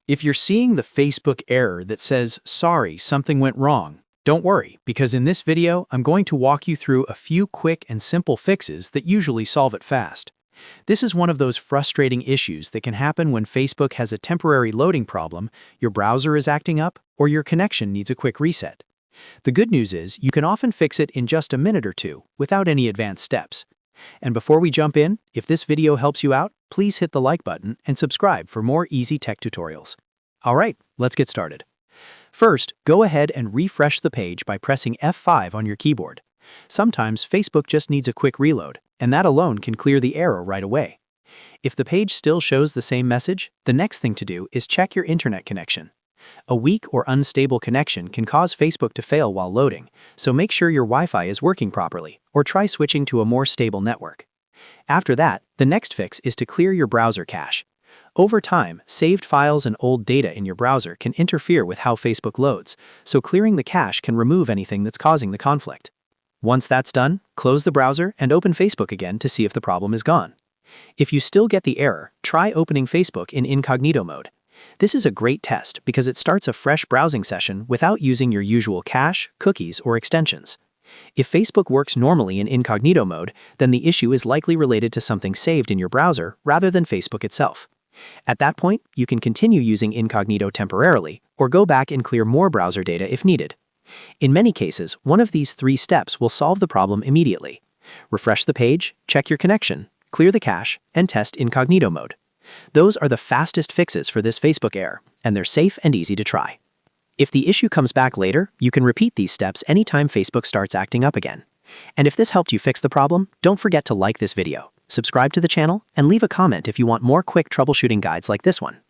If you're seeing the Facebook error that says, "Sorry, something went wrong," don't worry, because in this video, I'm going to walk you through a few quick and simple fixes that usually solve it fast. This is one of those frustrating issues that can happen when Facebook has a temporary loading problem, your browser is acting up, or your connection needs a quick reset. The good news is you can often fix it in just a minute or two without any advanced steps. And before we jump in, if this video helps you out, please hit the like button and subscribe for more easy tech tutorials. All right, let's get started. First, go ahead and refresh the page by pressing F5 on your keyboard. Sometimes Facebook just needs a quick reload, and that alone can clear the error right away. If the page still shows the same message, the next thing to do is check your internet connection. A weak or unstable connection can cause Facebook to fail while loading, so make sure your Wi-Fi is working properly, or try switching to a more stable network. After that, the next fix is to clear your browser cache. Over time, saved files and old data in your browser can interfere with how Facebook loads, so clearing the cache can remove anything that's causing the conflict. Once that's done, close the browser and open Facebook again to see if the problem is gone. If you still get the error, try opening Facebook in Incognito mode. This is a great test because it starts a fresh browsing session without using your usual cache, cookies, or extensions. If Facebook works normally in Incognito mode, then the issue is likely related to something saved in your browser rather than Facebook itself. At that point, you can continue using Incognito temporarily or go back and clear more browser data if needed. In many cases, one of these 3 steps will solve the problem immediately. Refresh the page, check your connection, clear the cache, and test Incognito mode. Those are the fastest fixes for this Facebook error, and they're safe and easy to try. If the issue comes back later, you can repeat these steps anytime Facebook starts acting up again. And if this helped you fix the problem, don't forget to like this video, subscribe to the channel, and leave a comment if you want more quick troubleshooting guides like this one.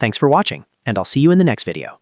Thanks for watching, and I'll see you in the next video.